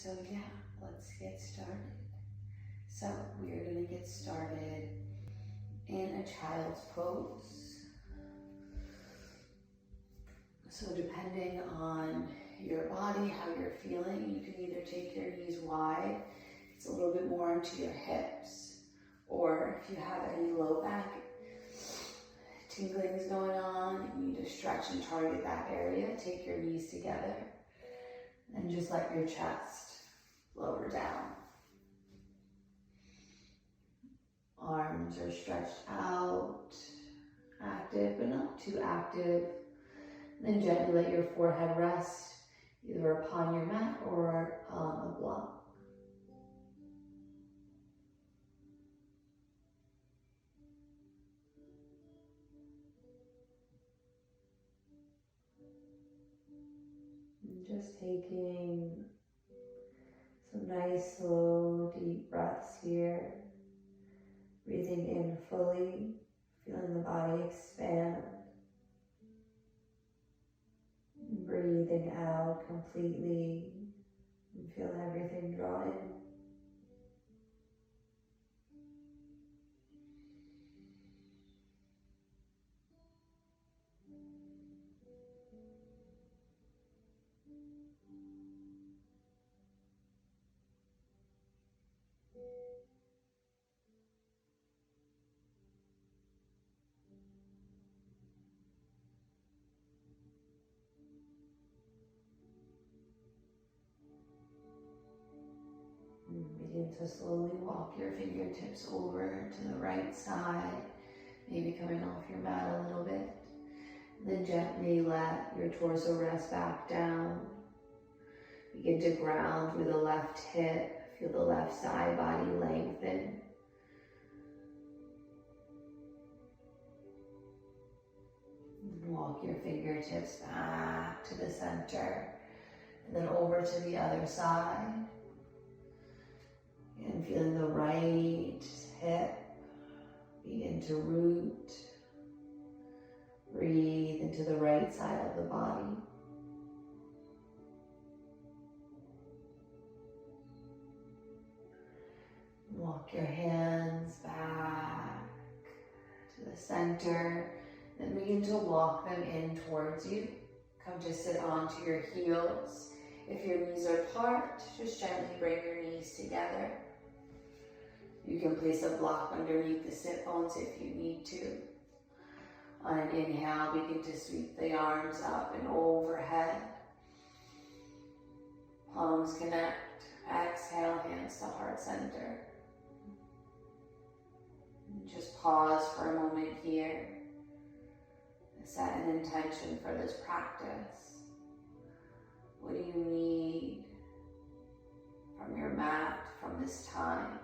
So yeah, let's get started. So we're gonna get started in a child's pose. So depending on your body, how you're feeling, you can either take your knees wide, it's a little bit more into your hips, or if you have any low back tinglings going on, you need to stretch and target that area, take your knees together, and just let your chest lower down. Arms are stretched out, active but not too active. Then gently let your forehead rest either upon your mat or on a block. And just taking some nice, slow, deep breaths here. Breathing in fully, feeling the body expand. Breathing out completely, and feel everything draw in. Begin to slowly walk your fingertips over to the right side, maybe coming off your mat a little bit. Then gently let your torso rest back down. Begin to ground through the left hip, feel the left side body lengthen. Walk your fingertips back to the center, and then over to the other side. And feeling the right hip begin to root. Breathe into the right side of the body. Walk your hands back to the center. Then begin to walk them in towards you. Come to sit onto your heels. If your knees are apart, just gently bring your knees together. You can place a block underneath the sit bones if you need to. On an inhale, begin to sweep the arms up and overhead. Palms connect. Exhale, hands to heart center. And just pause for a moment here. Set an intention for this practice. What do you need from your mat, from this time?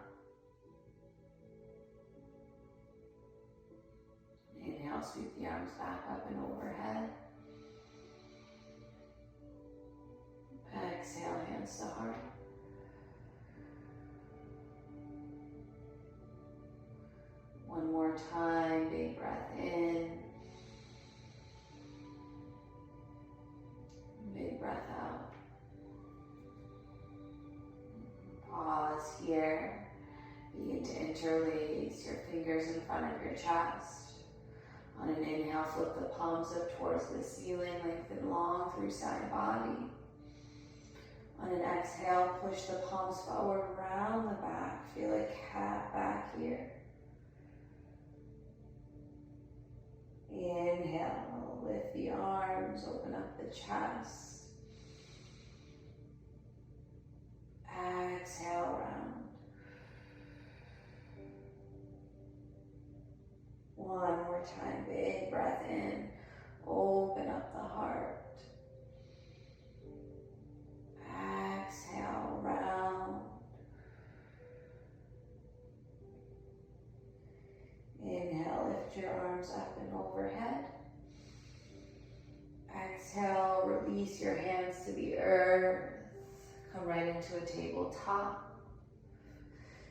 Inhale, sweep the arms back up and overhead. Exhale, hands to heart. One more time, big breath in. Big breath out. Pause here. Begin to interlace your fingers in front of your chest. On an inhale, flip the palms up towards the ceiling, lengthen long through side body. On an exhale, push the palms forward, round the back. Feel a cat back here. Inhale, lift the arms, open up the chest. Exhale, round. One more time, big breath in. Open up the heart. Exhale, round. Inhale, lift your arms up and overhead. Exhale, release your hands to the earth. Come right into a tabletop.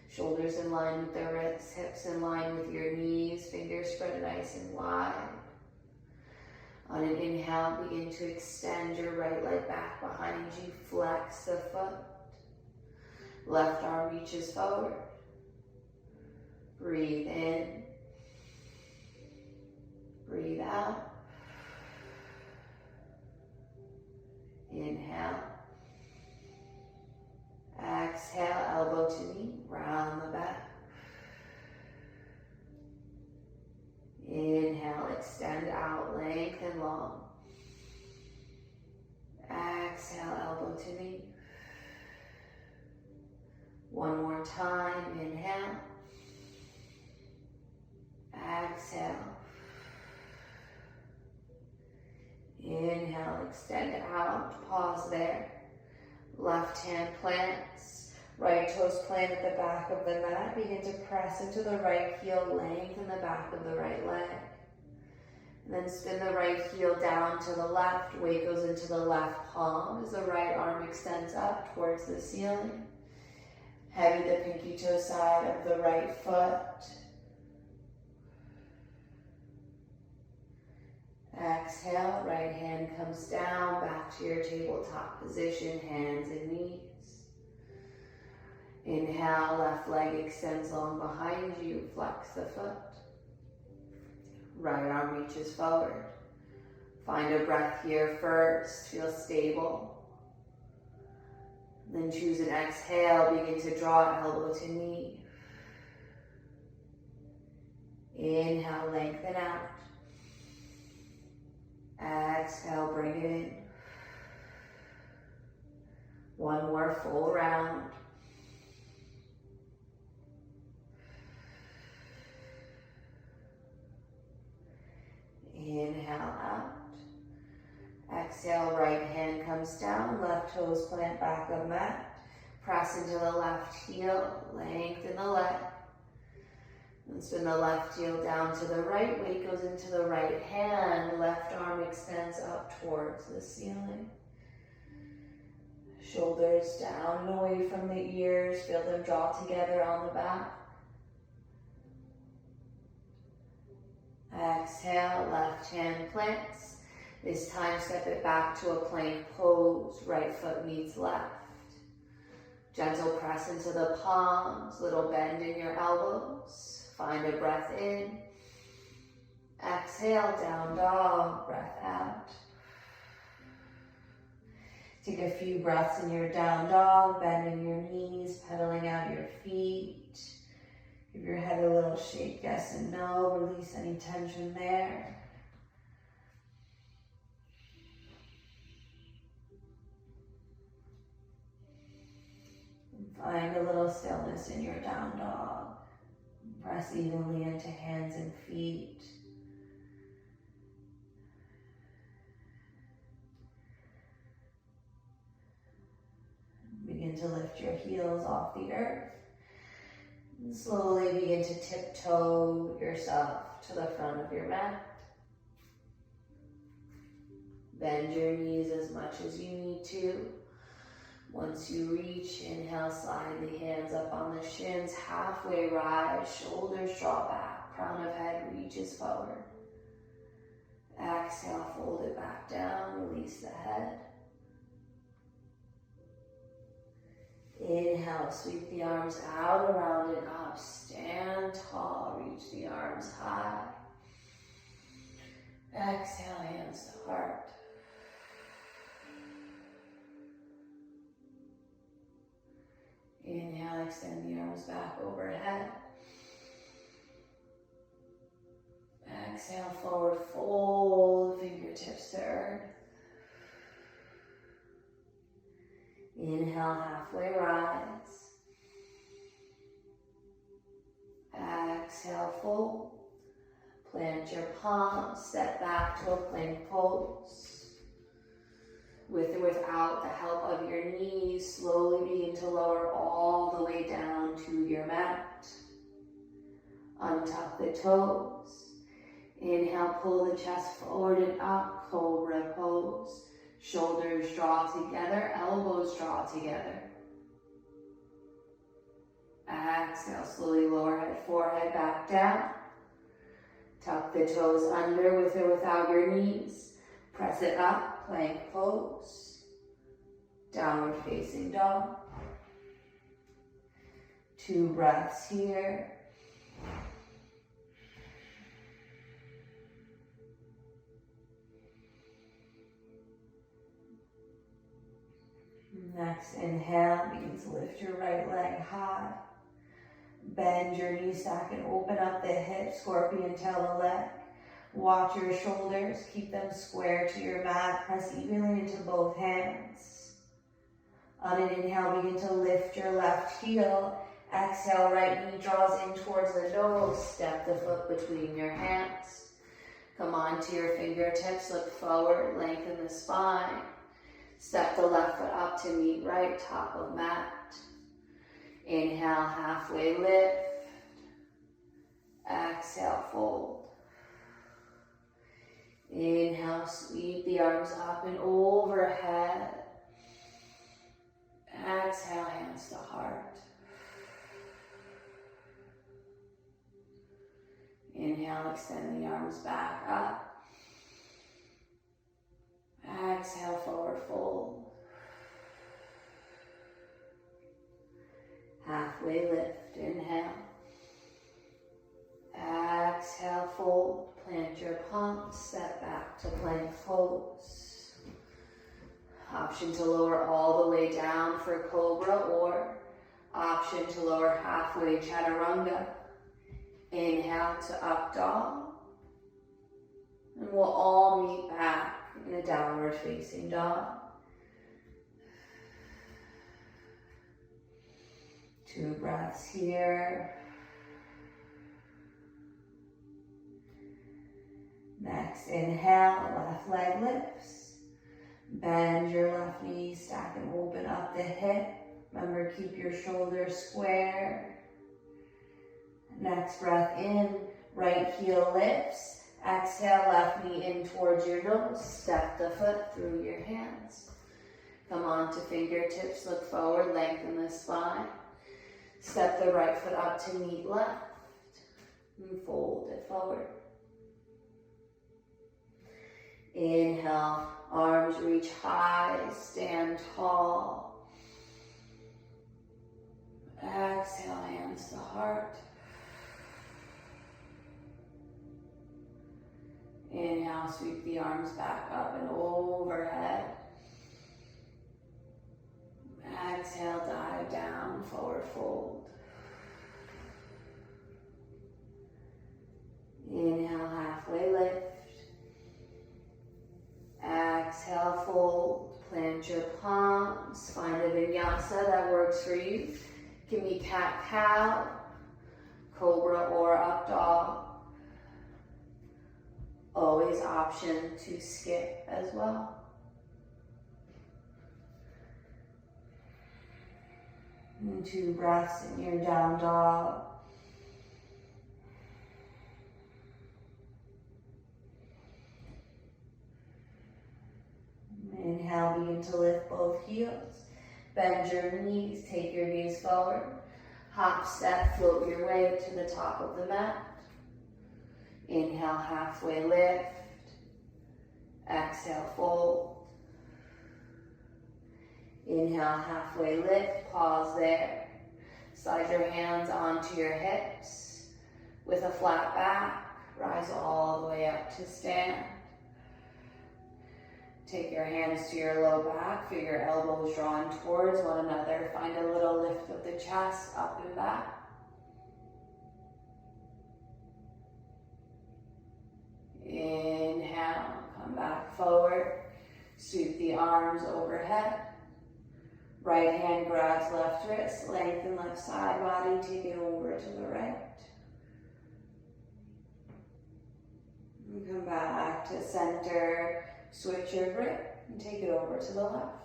Shoulders in line with the wrists, hips in line with your knees, fingers spread nice and wide. On an inhale, begin to extend your right leg back behind you, flex the foot. Left arm reaches forward. Breathe in. Breathe out. Inhale. Exhale, elbow to knee, round the back. Inhale, extend out, lengthen long. Exhale, elbow to knee. One more time, inhale. Exhale. Inhale, extend out, pause there. Left hand plants, right toes plant at the back of the mat. Begin to press into the right heel, lengthen the back of the right leg. And then spin the right heel down to the left, weight goes into the left palm as the right arm extends up towards the ceiling. Heavy the pinky toe side of the right foot. Exhale, right hand comes down, back to your tabletop position, hands and knees. Inhale, left leg extends long behind you, flex the foot. Right arm reaches forward. Find a breath here first, feel stable. Then choose an exhale, begin to draw elbow to knee. Inhale, lengthen out. Exhale, bring it in. One more full round. Inhale out. Exhale, right hand comes down, left toes plant back of mat. Press into the left heel, lengthen the leg. And spin the left heel down to the right, weight goes into the right hand, left arm extends up towards the ceiling. Shoulders down and away from the ears, feel them draw together on the back. Exhale, left hand plants. This time step it back to a plank pose, right foot meets left. Gentle press into the palms, little bend in your elbows. Find a breath in. Exhale, down dog, breath out. Take a few breaths in your down dog, bending your knees, pedaling out your feet. Give your head a little shake, yes and no. Release any tension there. And find a little stillness in your down dog. Press evenly into hands and feet. Begin to lift your heels off the earth. And slowly begin to tiptoe yourself to the front of your mat. Bend your knees as much as you need to. Once you reach, inhale, slide the hands up on the shins, halfway rise, shoulders draw back, crown of head reaches forward. Exhale, fold it back down, release the head. Inhale, sweep the arms out, around and up, stand tall, reach the arms high. Exhale, hands to heart. Inhale, extend the arms back overhead. Exhale, forward fold, fingertips to earth. Inhale, halfway rise. Exhale, fold. Plant your palms, step back to a plank pose. With or without the help of your knees, slowly begin to lower all the way down to your mat. Untuck the toes. Inhale, pull the chest forward and up, cobra pose. Shoulders draw together, elbows draw together. Exhale, slowly lower head, forehead back down. Tuck the toes under with or without your knees. Press it up, plank pose. Downward facing dog. 2 breaths here. Next inhale, begin to lift your right leg high. Bend your knees, stack and open up the hips, scorpion tail the leg. Watch your shoulders, keep them square to your mat. Press evenly into both hands. On an inhale, begin to lift your left heel. Exhale, right knee draws in towards the nose. Step the foot between your hands. Come on to your fingertips, look forward, lengthen the spine. Step the left foot up to meet right, top of mat. Inhale, halfway lift. Exhale, fold. Inhale, sweep the arms up and overhead. Exhale, hands to heart. Inhale, extend the arms back up. Exhale, forward fold. Halfway lift, inhale. Exhale, fold. Plant your palms, step back to plank pose. Option to lower all the way down for cobra, or option to lower halfway chaturanga. Inhale to up dog. And we'll all meet back in a downward facing dog. 2 breaths here. Next, inhale, left leg lifts. Bend your left knee, stack and open up the hip. Remember, keep your shoulders square. Next breath in, right heel lifts. Exhale, left knee in towards your nose. Step the foot through your hands. Come on to fingertips, look forward, lengthen the spine. Step the right foot up to meet left. And fold it forward. Inhale, arms reach high, stand tall. Exhale, hands to heart. Inhale, sweep the arms back up and overhead. Exhale, dive down, forward fold. Inhale, halfway lift. Exhale, fold. Plant your palms. Find a vinyasa that works for you. It can be cat-cow, cobra, or up dog. Always option to skip as well. And 2 breaths in your down dog. Inhale, begin to lift both heels. Bend your knees, take your gaze forward. Hop, step, float your way to the top of the mat. Inhale, halfway lift. Exhale, fold. Inhale, halfway lift, pause there. Slide your hands onto your hips. With a flat back, rise all the way up to stand. Take your hands to your low back, feel your elbows drawn towards one another. Find a little lift of the chest, up and back. Inhale, come back forward. Sweep the arms overhead. Right hand grabs left wrist, lengthen left side body, take it over to the right. And come back to center. Switch your grip and take it over to the left.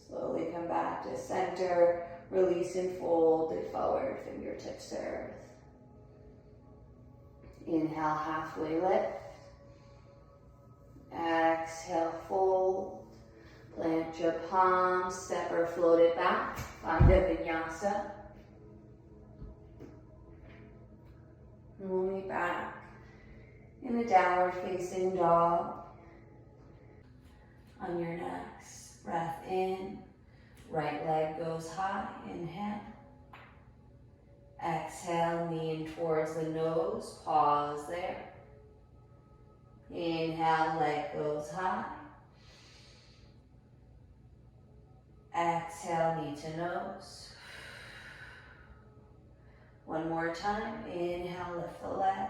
Slowly come back to center. Release and fold it forward, fingertips to earth. Inhale, halfway lift. Exhale, fold. Plant your palms, step or float it back. Find a vinyasa. And we'll meet back in a downward facing dog. On your next Breath in. Right leg goes high. Inhale. Exhale, knee in towards the nose. Pause there. Inhale, leg goes high. Exhale, knee to nose. One more time. Inhale, lift the leg.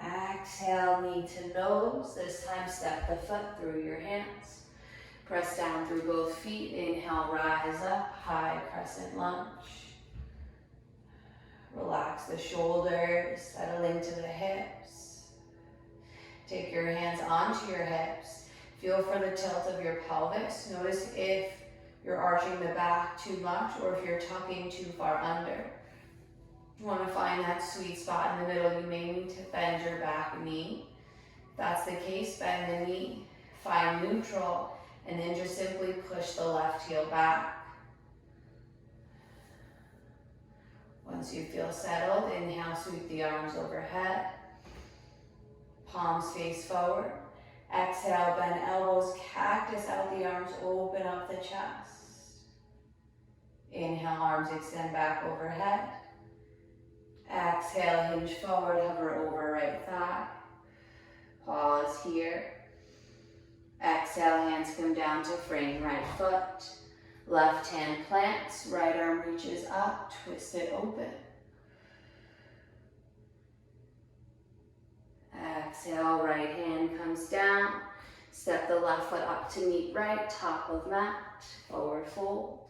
Exhale, knee to nose. This time, step the foot through your hands. Press down through both feet. Inhale, rise up, high crescent lunge. Relax the shoulders, settle into the hips. Take your hands onto your hips. Feel for the tilt of your pelvis. Notice if you're arching the back too much or if you're tucking too far under. You want to find that sweet spot in the middle. You may need to bend your back knee. If that's the case, bend the knee, find neutral, and then just simply push the left heel back. Once you feel settled, inhale, sweep the arms overhead. Palms face forward. Exhale, bend elbows, cactus out the arms, open up the chest. Inhale, arms extend back overhead. Exhale, hinge forward, hover over right thigh. Pause here. Exhale, hands come down to frame right foot. Left hand plants, right arm reaches up, twist it open. Exhale, right hand comes down. Step the left foot up to meet right, top of mat, forward fold.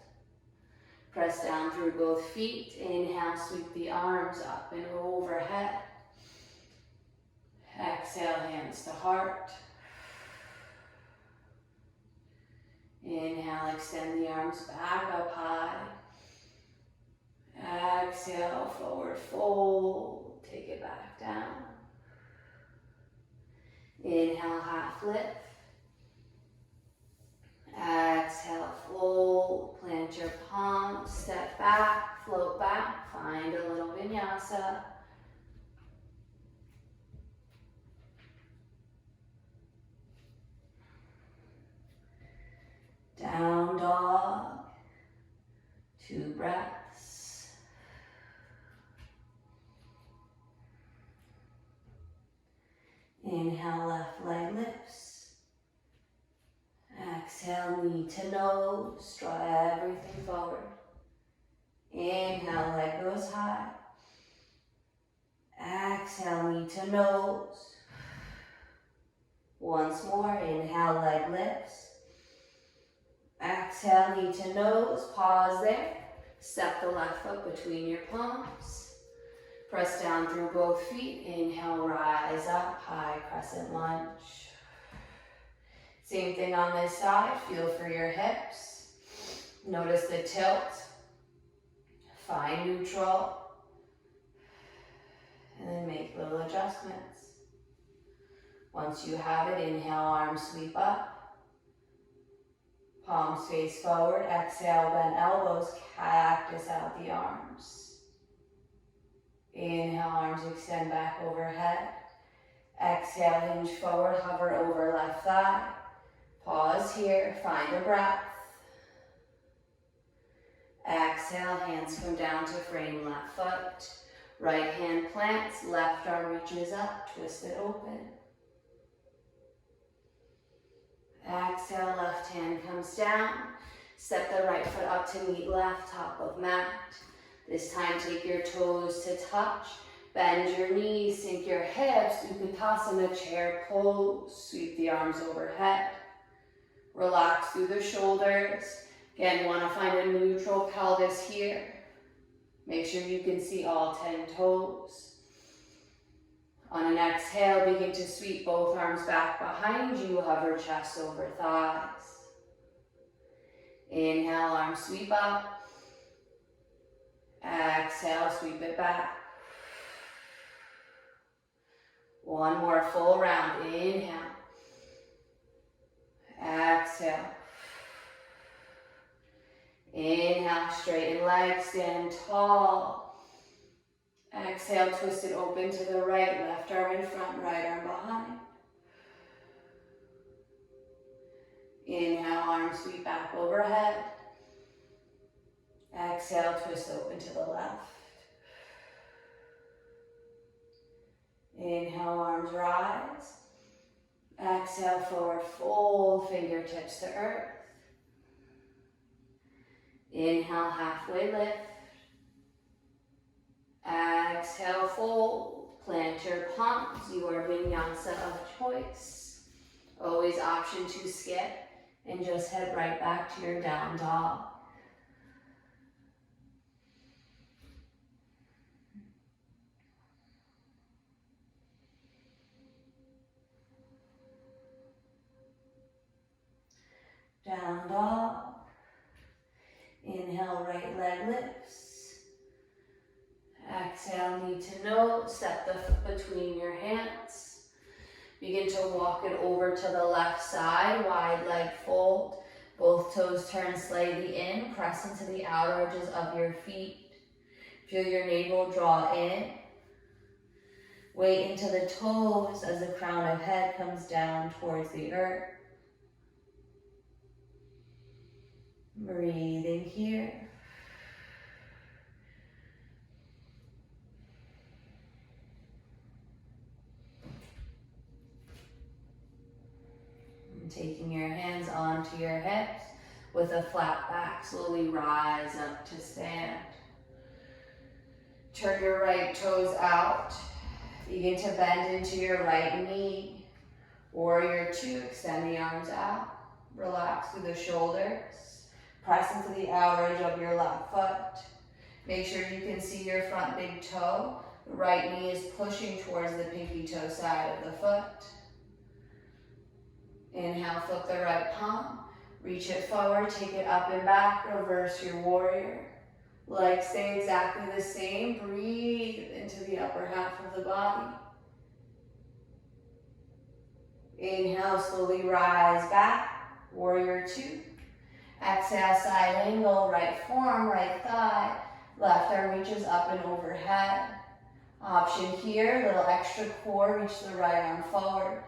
Press down through both feet. Inhale, sweep the arms up and overhead. Exhale, hands to heart. Inhale, extend the arms back up high. Exhale, forward fold. Take it back down. Inhale, half lift. Exhale, fold. Plant your palms, step back, float back. Find a little vinyasa. Down dog, 2 breaths. Inhale, left leg lifts. Exhale, knee to nose, draw everything forward. Inhale, leg goes high. Exhale, knee to nose. Once more, inhale, leg lifts. Exhale, knee to nose, pause there. Step the left foot between your palms. Press down through both feet. Inhale, rise up, high crescent lunge. Same thing on this side, feel for your hips. Notice the tilt. Find neutral. And then make little adjustments. Once you have it, inhale, arms sweep up. Palms face forward, exhale, bend elbows, cactus out the arms. Inhale, arms extend back overhead. Exhale, hinge forward, hover over left thigh. Pause here, find a breath. Exhale, hands come down to frame left foot. Right hand plants, left arm reaches up, twist it open. Exhale, left hand comes down. Step the right foot up to meet left, top of mat. This time take your toes to touch. Bend your knees, sink your hips. Utkatasana chair pose. Sweep the arms overhead. Relax through the shoulders. Again, want to find a neutral pelvis here. Make sure you can see all 10 toes. On an exhale, begin to sweep both arms back behind you, hover chest over thighs. Inhale, arms sweep up. Exhale, sweep it back. One more full round. Inhale. Exhale. Inhale, straighten legs, stand tall. Exhale, twist it open to the right, left arm in front, right arm behind. Inhale, arms sweep back overhead. Exhale, twist open to the left. Inhale, arms rise. Exhale, forward fold, fingertips to earth. Inhale, halfway lift. Exhale, fold. Plant your palms, your vinyasa of choice. Always option to skip and just head right back to your down dog. Down dog. Inhale, right leg lifts. Exhale, knee to nose. Step the foot between your hands. Begin to walk it over to the left side. Wide leg fold. Both toes turn slightly in. Press into the outer edges of your feet. Feel your navel draw in. Weight into the toes as the crown of head comes down towards the earth. Breathing here. And taking your hands onto your hips with a flat back, slowly rise up to stand. Turn your right toes out. Begin to bend into your right knee. Warrior two, extend the arms out. Relax through the shoulders. Press into the outer edge of your left foot. Make sure you can see your front big toe. The right knee is pushing towards the pinky toe side of the foot. Inhale, flip the right palm. Reach it forward, take it up and back. Reverse your warrior. Legs stay exactly the same. Breathe into the upper half of the body. Inhale, slowly rise back. Warrior two. Exhale, side angle, right forearm, right thigh. Left arm reaches up and overhead. Option here, little extra core, reach the right arm forward.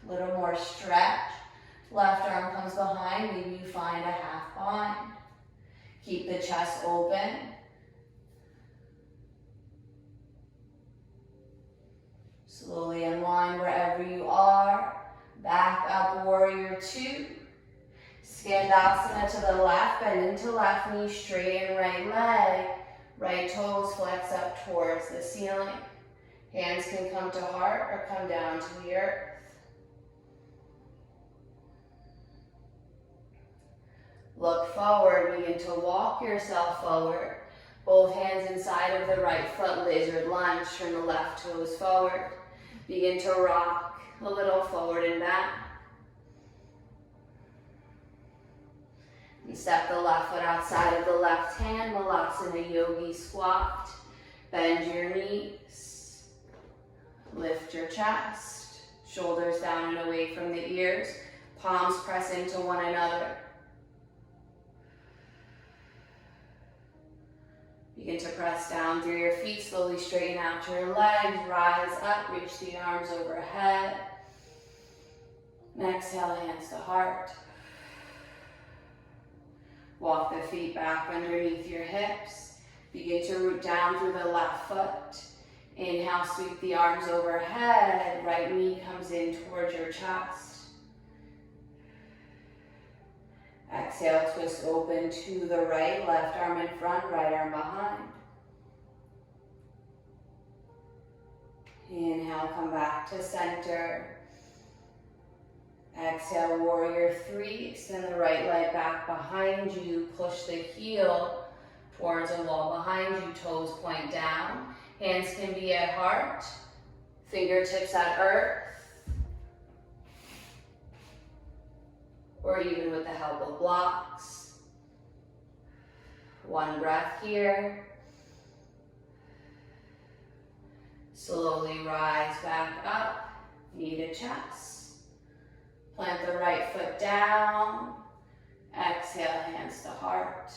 Little more stretch. Left arm comes behind, maybe you find a half bind. Keep the chest open. Slowly unwind wherever you are. Back up, warrior two. Skandasana to the left, bend into left knee, straighten right leg. Right toes flex up towards the ceiling. Hands can come to heart or come down to the earth. Look forward, begin to walk yourself forward. Both hands inside of the right foot, lizard lunge, turn the left toes forward. Begin to rock a little forward and back. And step the left foot outside of the left hand, Malasana Yogi squat. Bend your knees. Lift your chest. Shoulders down and away from the ears. Palms press into one another. Begin to press down through your feet. Slowly straighten out your legs. Rise up. Reach the arms overhead. And exhale, hands to heart. Walk the feet back underneath your hips. Begin to root down through the left foot. Inhale, sweep the arms overhead. Right knee comes in towards your chest. Exhale, twist open to the right. Left arm in front, right arm behind. Inhale, come back to center. Exhale, warrior three. Extend the right leg back behind you. Push the heel towards a wall behind you. Toes point down. Hands can be at heart. Fingertips at earth. Or even with the help of blocks. One breath here. Slowly rise back up. Knee to chest. Plant the right foot down. Exhale, hands to heart.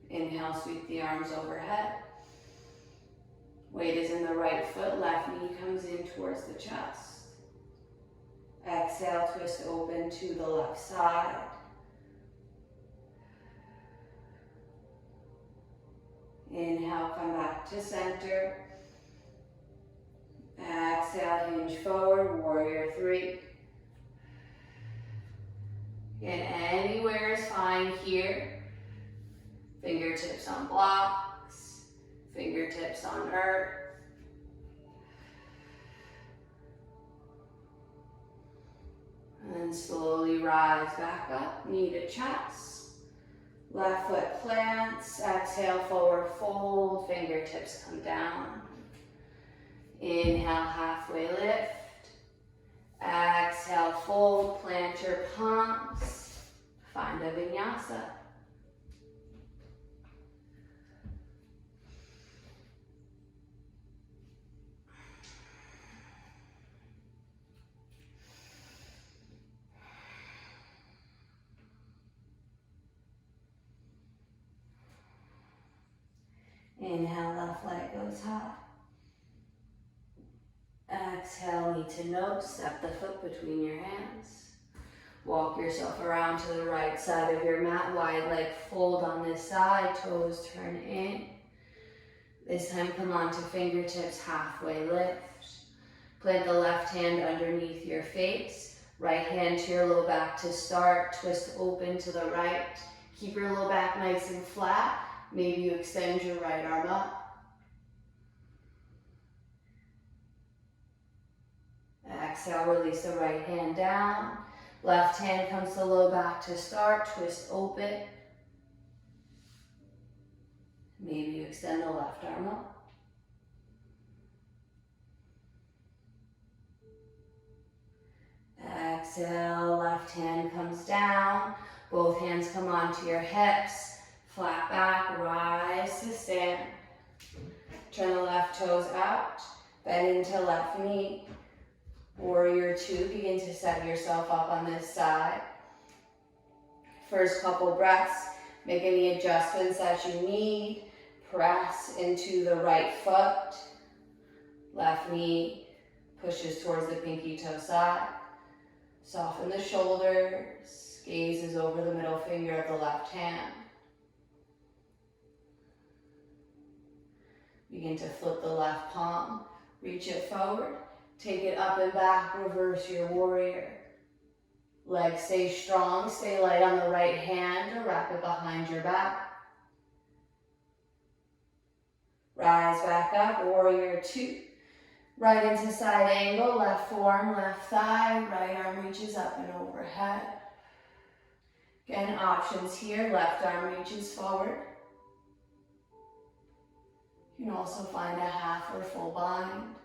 Inhale, sweep the arms overhead. Weight is in the right foot, left knee comes in towards the chest. Exhale, twist open to the left side. Inhale, come back to center. Exhale, hinge forward, warrior three. And anywhere is fine here. Fingertips on blocks, fingertips on earth. And then slowly rise back up, knee to chest. Left foot plants, exhale, forward fold, fingertips come down. Inhale, halfway lift. Exhale, fold, plant your palms. Find a vinyasa. Inhale, left leg goes high. Exhale, knee to nose, step the foot between your hands. Walk yourself around to the right side of your mat, wide leg fold on this side, toes turn in. This time come onto fingertips, halfway lift. Plant the left hand underneath your face, right hand to your low back to start, twist open to the right. Keep your low back nice and flat. Maybe you extend your right arm up. Exhale, release the right hand down. Left hand comes to low back to start, twist open. Maybe you extend the left arm up. Exhale, left hand comes down. Both hands come onto your hips. Flat back, rise to stand. Turn the left toes out. Bend into left knee. Warrior two, begin to set yourself up on this side. First couple breaths, make any adjustments that you need. Press into the right foot. Left knee pushes towards the pinky toe side. Soften the shoulders. Gaze is over the middle finger of the left hand. Begin to flip the left palm. Reach it forward. Take it up and back. Reverse your warrior. Legs stay strong. Stay light on the right hand or wrap it behind your back. Rise back up. Warrior two. Right into side angle. Left forearm, left thigh. Right arm reaches up and overhead. Again, options here. Left arm reaches forward. You can also find a half or full bind.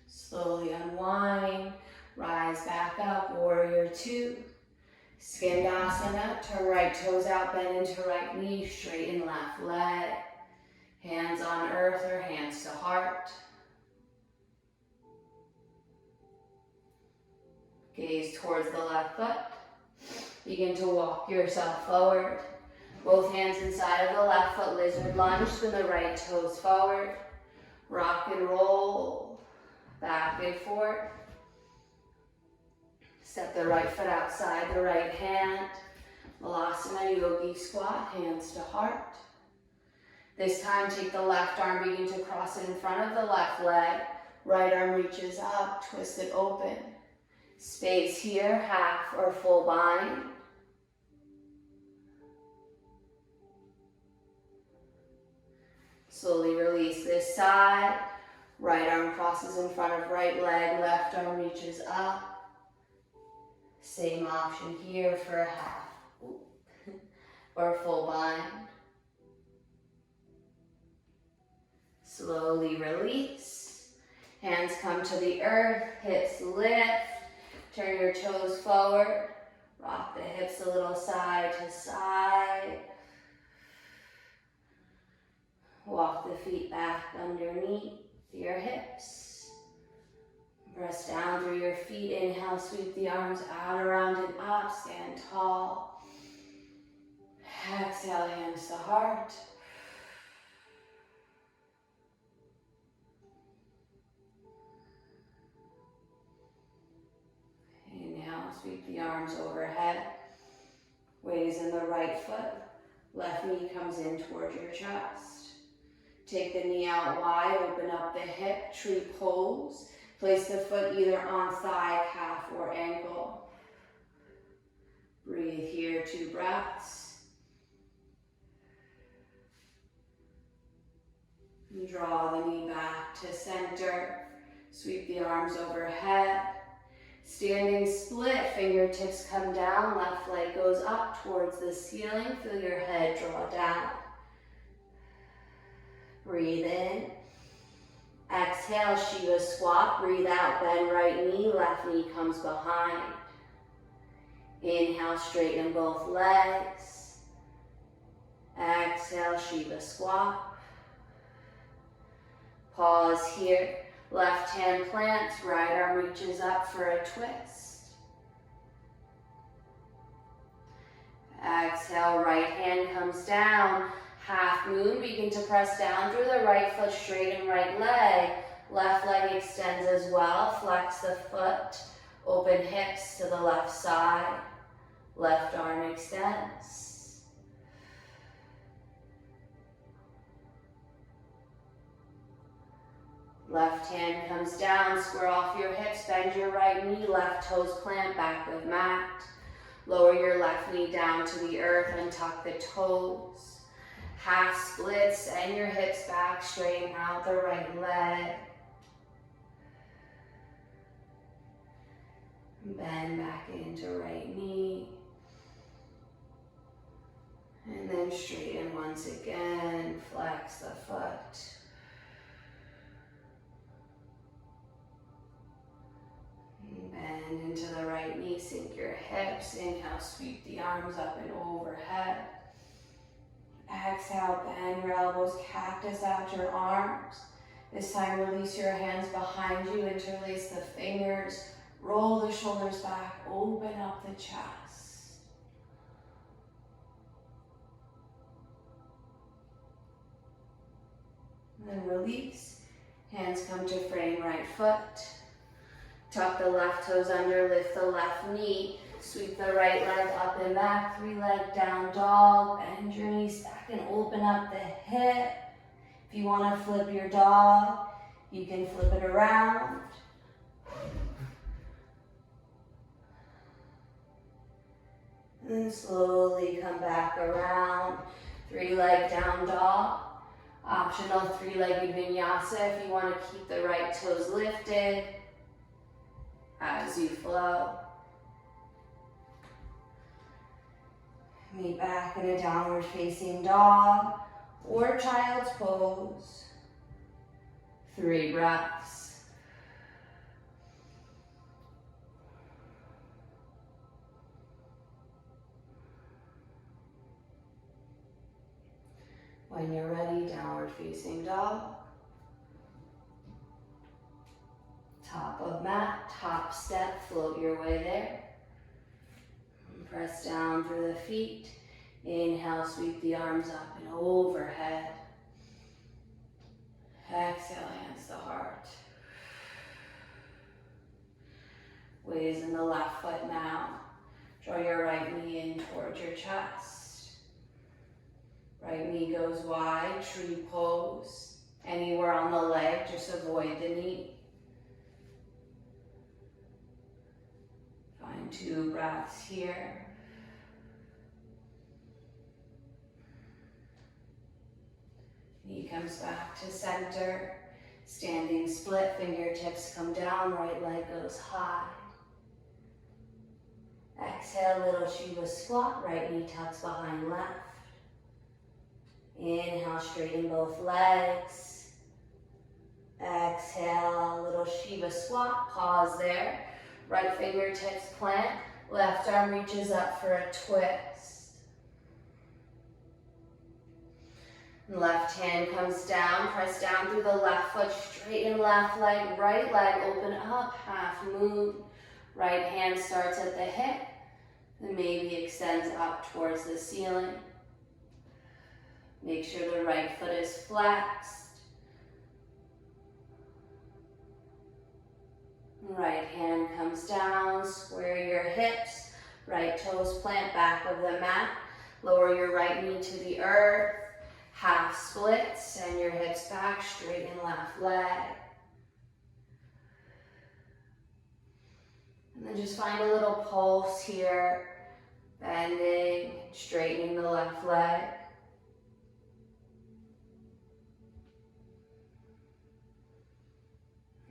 Slowly unwind, rise back up, warrior two. Skandasana, turn right toes out, bend into right knee, straighten left leg. Hands on earth or hands to heart. Gaze towards the left foot. Begin to walk yourself forward. Both hands inside of the left foot, lizard lunge, then the right toes forward. Rock and roll, back and forth. Step the right foot outside the right hand. Malasana yogi squat, hands to heart. This time take the left arm, begin to cross it in front of the left leg. Right arm reaches up, twist it open. Space here, half or full bind. Slowly release this side. Right arm crosses in front of right leg, left arm reaches up. Same option here for a half or full bind. Slowly release. Hands come to the earth, hips lift. Turn your toes forward. Rock the hips a little side to side. Walk the feet back underneath your hips. Press down through your feet. Inhale, sweep the arms out, around and up. Stand tall. Exhale, hands to heart. Inhale, sweep the arms overhead. Weighs in the right foot. Left knee comes in towards your chest. Take the knee out wide, open up the hip, tree pose. Place the foot either on thigh, calf, or ankle. Breathe here, 2 breaths. And draw the knee back to center. Sweep the arms overhead. Standing split, fingertips come down, left leg goes up towards the ceiling. Feel your head draw down. Breathe in. Exhale, Shiva squat. Breathe out, bend right knee, left knee comes behind. Inhale, straighten both legs. Exhale, Shiva squat. Pause here. Left hand plants, right arm reaches up for a twist. Exhale, right hand comes down. Half moon, begin to press down through the right foot, straighten right leg. Left leg extends as well. Flex the foot, open hips to the left side. Left arm extends. Left hand comes down, square off your hips, bend your right knee, left toes plant, back of mat. Lower your left knee down to the earth and tuck the toes. Half split, send your hips back, straighten out the right leg. Bend back into right knee. And then straighten once again, flex the foot. Bend into the right knee, sink your hips. Inhale, sweep the arms up and overhead. Exhale, bend your elbows, cactus out your arms. This time release your hands behind you, interlace the fingers, roll the shoulders back, open up the chest. And then release, hands come to frame right foot. Tuck the left toes under, lift the left knee. Sweep the right leg up and back, 3-leg down dog. Bend your knees back and open up the hip. If you want to flip your dog, you can flip it around. And then slowly come back around. 3-leg down dog. Optional 3-legged vinyasa if you want to keep the right toes lifted as you flow. Meet back in a downward facing dog or child's pose. 3 breaths. When you're ready, downward facing dog. Top of mat, top step, float your way there. Press down through the feet. Inhale, sweep the arms up and overhead. Exhale, hands to heart. Weighs in the left foot now. Draw your right knee in towards your chest. Right knee goes wide, tree pose. Anywhere on the leg, just avoid the knee. Find 2 breaths here. Knee comes back to center. Standing split, fingertips come down, right leg goes high. Exhale, little Shiva squat, right knee tucks behind left. Inhale, straighten both legs. Exhale, little Shiva squat, pause there. Right fingertips plant, left arm reaches up for a twist. Left hand comes down, press down through the left foot, straighten left leg, right leg, open up, half moon. Right hand starts at the hip, and maybe extends up towards the ceiling. Make sure the right foot is flexed. Right hand comes down, square your hips, right toes plant back of the mat. Lower your right knee to the earth, half split, send your hips back, straighten left leg. And then just find a little pulse here, bending, straightening the left leg.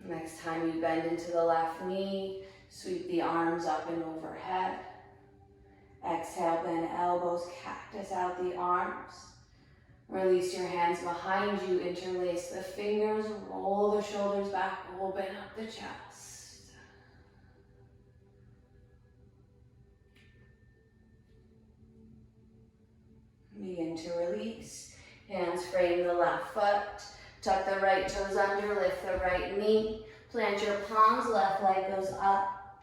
Next time you bend into the left knee, sweep the arms up and overhead. Exhale, bend elbows, cactus out the arms. Release your hands behind you, interlace the fingers, roll the shoulders back, open up the chest. Begin to release. Hands frame the left foot. Tuck the right toes under, lift the right knee. Plant your palms, left leg goes up.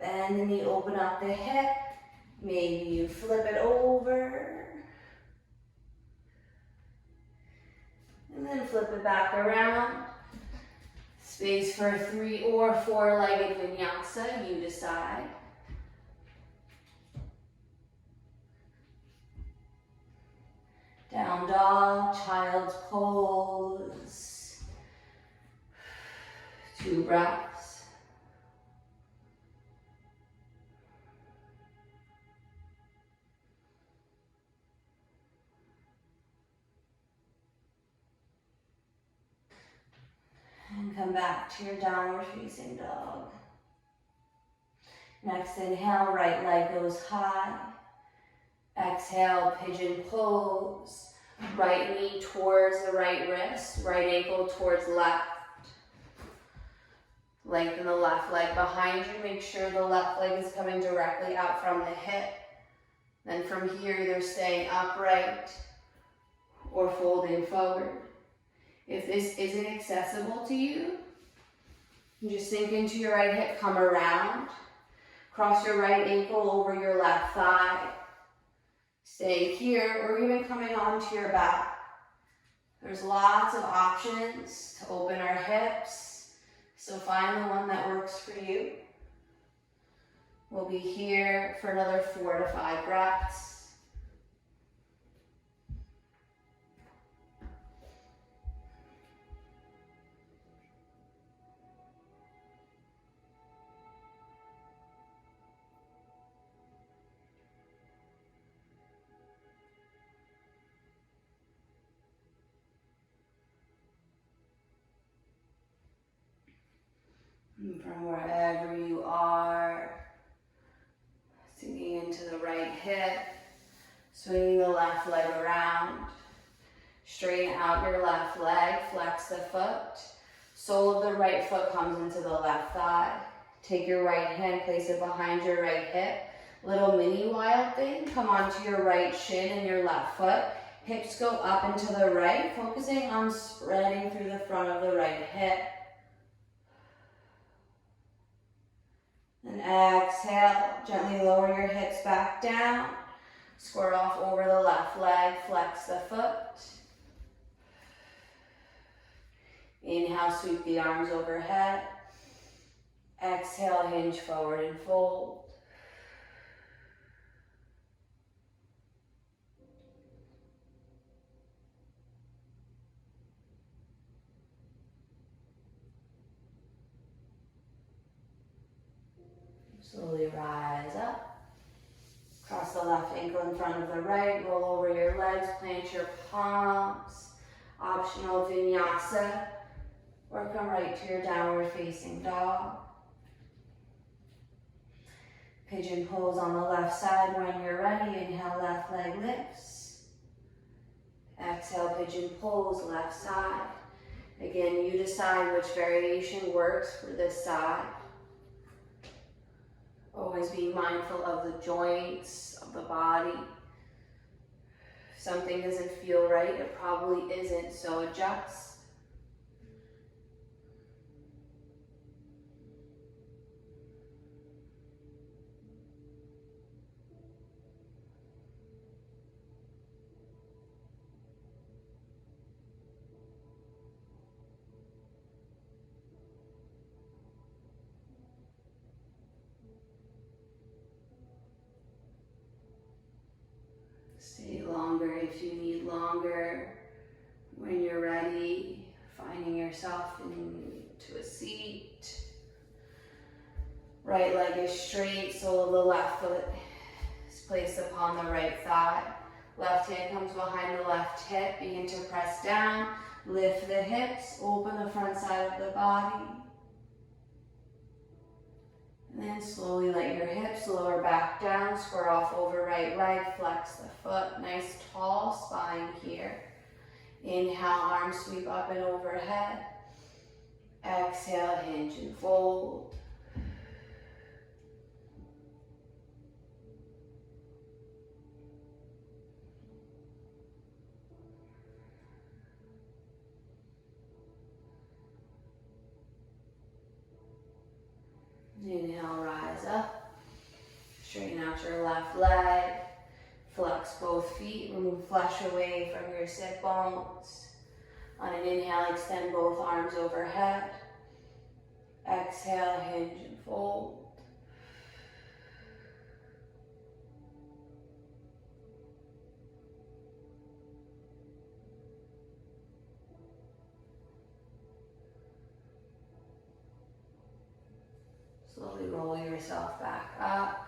Bend the knee, open up the hip. Maybe you flip it over. And then flip it back around. Space for 3 or 4-legged vinyasa, you decide. Down dog, child's pose. 2 breaths. And come back to your downward facing dog. Next inhale, right leg goes high. Exhale, pigeon pose. Right knee towards the right wrist, right ankle towards left. Lengthen the left leg behind you. Make sure the left leg is coming directly out from the hip. Then from here, either staying upright or folding forward. If this isn't accessible to you, just sink into your right hip, come around. Cross your right ankle over your left thigh. Staying here, or even coming onto your back. There's lots of options to open our hips, so find the one that works for you. We'll be here for another 4 to 5 breaths. And from wherever you are, sinking into the right hip, swinging the left leg around. Straighten out your left leg, flex the foot. Sole of the right foot comes into the left thigh. Take your right hand, place it behind your right hip. Little mini wild thing, come onto your right shin and your left foot. Hips go up and to the right, focusing on spreading through the front of the right hip. And exhale, gently lower your hips back down. Square off over the left leg, flex the foot. Inhale, sweep the arms overhead. Exhale, hinge forward and fold. Slowly rise up. Cross the left ankle in front of the right. Roll over your legs. Plant your palms. Optional vinyasa. Or come right to your downward facing dog. Pigeon pose on the left side. When you're ready, inhale, left leg lifts. Exhale, pigeon pose, left side. Again, you decide which variation works for this side. Always being mindful of the joints of the body. If something doesn't feel right, it probably isn't, so adjust. if you need longer. When you're ready, finding yourself into a seat. Right leg is straight, sole of the left foot is placed upon the right thigh. Left hand comes behind the left hip. Begin to press down. Lift the hips. Open the front side of the body. And then slowly let your hips lower back down. Square off over right leg. Flex the foot. Nice tall spine here. Inhale, arms sweep up and overhead. Exhale, hinge and fold. Inhale, rise up. Straighten out your left leg. Flex both feet. Remove flesh away from your sit bones. On an inhale, extend both arms overhead. Exhale, hinge and fold. Slowly roll yourself back up.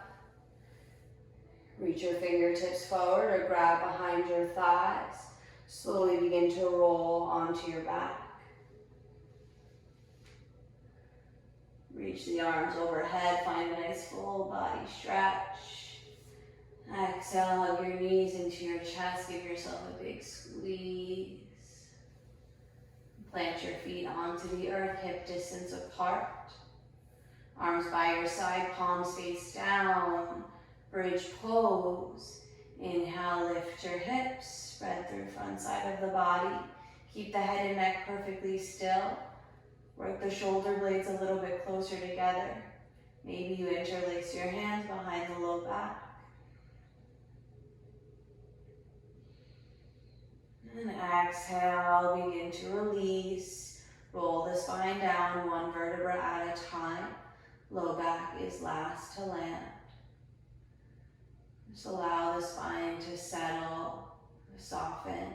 Reach your fingertips forward or grab behind your thighs. Slowly begin to roll onto your back. Reach the arms overhead, find a nice full body stretch. Exhale, hug your knees into your chest, give yourself a big squeeze. Plant your feet onto the earth, hip distance apart. Arms by your side, palms face down. Bridge pose. Inhale, lift your hips, spread through front side of the body. Keep the head and neck perfectly still. Work the shoulder blades a little bit closer together. Maybe you interlace your hands behind the low back. And exhale, begin to release. Roll the spine down, one vertebra at a time. Low back is last to land. Just allow the spine to settle, to soften.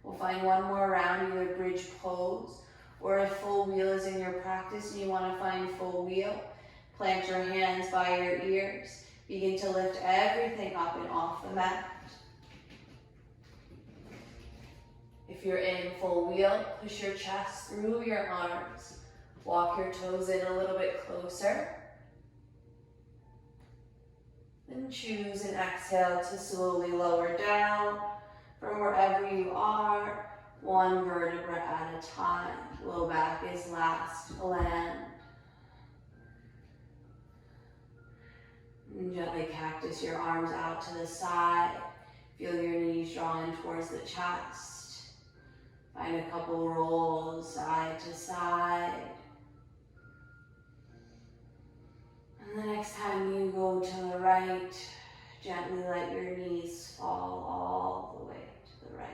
We'll find one more round, either bridge pose, or if full wheel is in your practice and you want to find full wheel, plant your hands by your ears. Begin to lift everything up and off the mat. If you're in full wheel, push your chest through your arms. Walk your toes in a little bit closer. Then choose and exhale to slowly lower down from wherever you are, one vertebra at a time. Low back is last to land. And gently cactus your arms out to the side. Feel your knees drawing towards the chest. Find a couple rolls side to side. And the next time you go to the right, gently let your knees fall all the way to the right.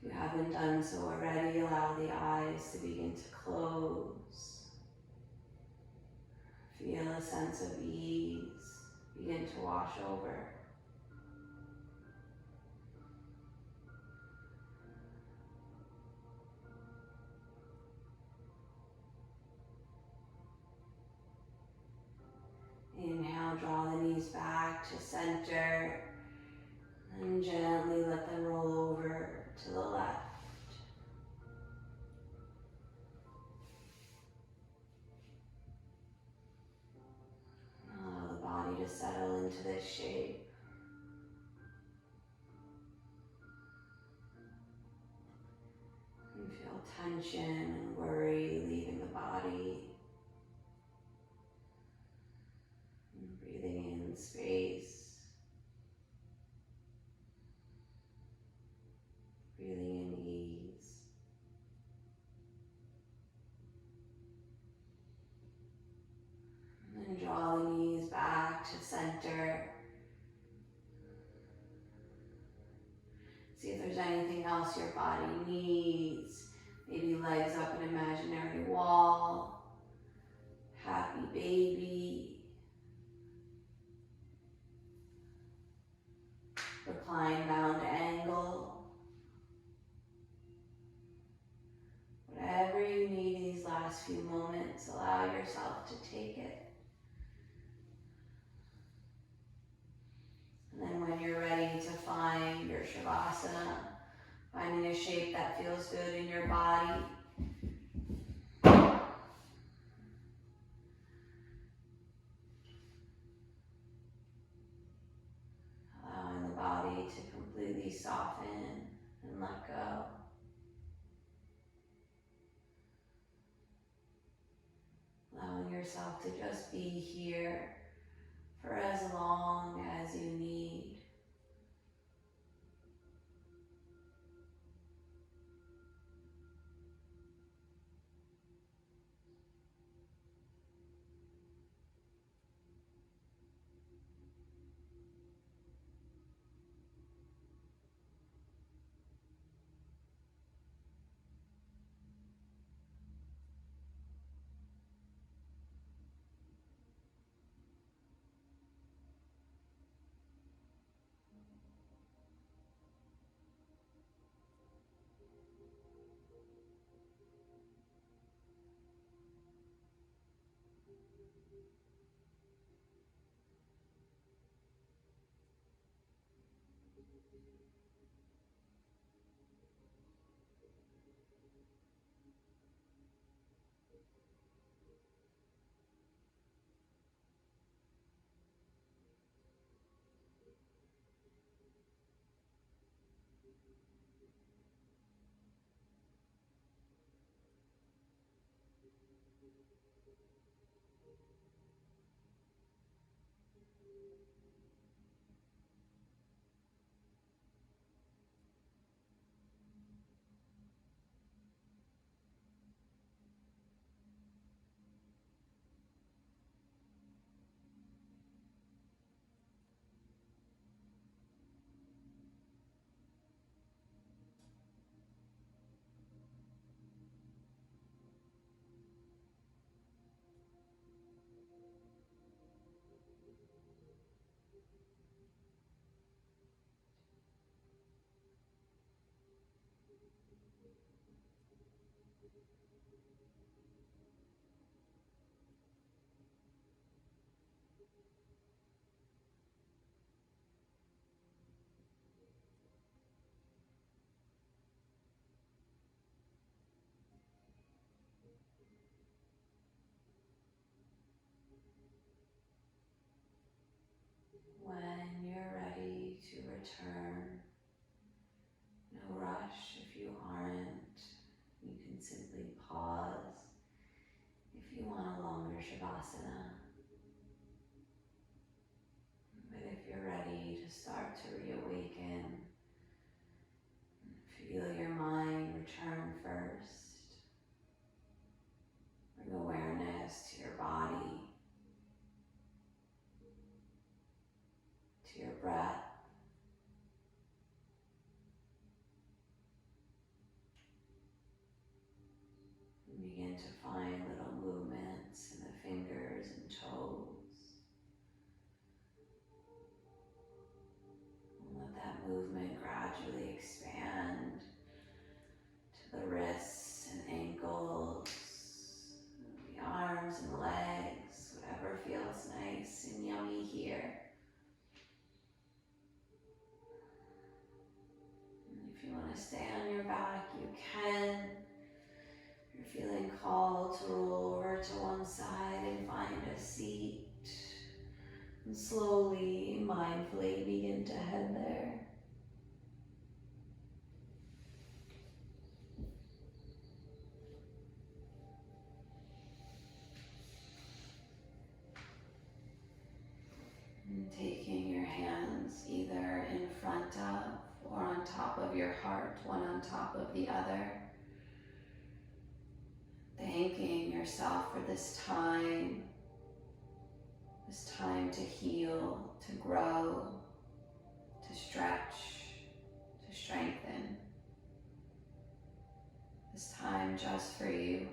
If you haven't done so already, allow the eyes to begin to close. Feel a sense of ease begin to wash over. Inhale, draw the knees back to center, and gently let them roll over to the left. Allow the body to settle into this shape. You feel tension and worry leaving the body. Breathing in space, breathing in ease. And then draw the knees back to center. See if there's anything else your body needs. Maybe legs up an imaginary wall. baby. Recline bound angle. Whatever you need these last few moments, allow yourself to take it. And then when you're ready to find your Shavasana, finding a shape that feels good in your body, allowing the body to completely soften and let go. Allowing yourself to just be here for as long as you need. When you're ready to return, no rush if you aren't. You can simply pause if you want a longer Shavasana. But if you're ready to start to reawaken, feel your mind return first. Bring awareness to your body, to your breath. And begin to find little movements in the fingers and toes. And let that movement gradually expand to the wrists and ankles, the arms and legs, whatever feels nice and yummy here. And if you want to stay on your back, you can. If you're feeling called to roll over to one side and find a seat, and slowly, mindfully begin to head there. And taking your hands either in front of or on top of your heart, one on top of the other. Thanking yourself for this time to heal, to grow, to stretch, to strengthen. This time just for you.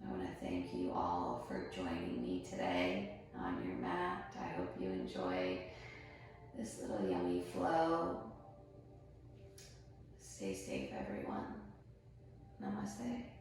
I want to thank thank you all for joining me today on your mat. I hope you enjoyed this little yummy flow. Stay safe, everyone. Namaste.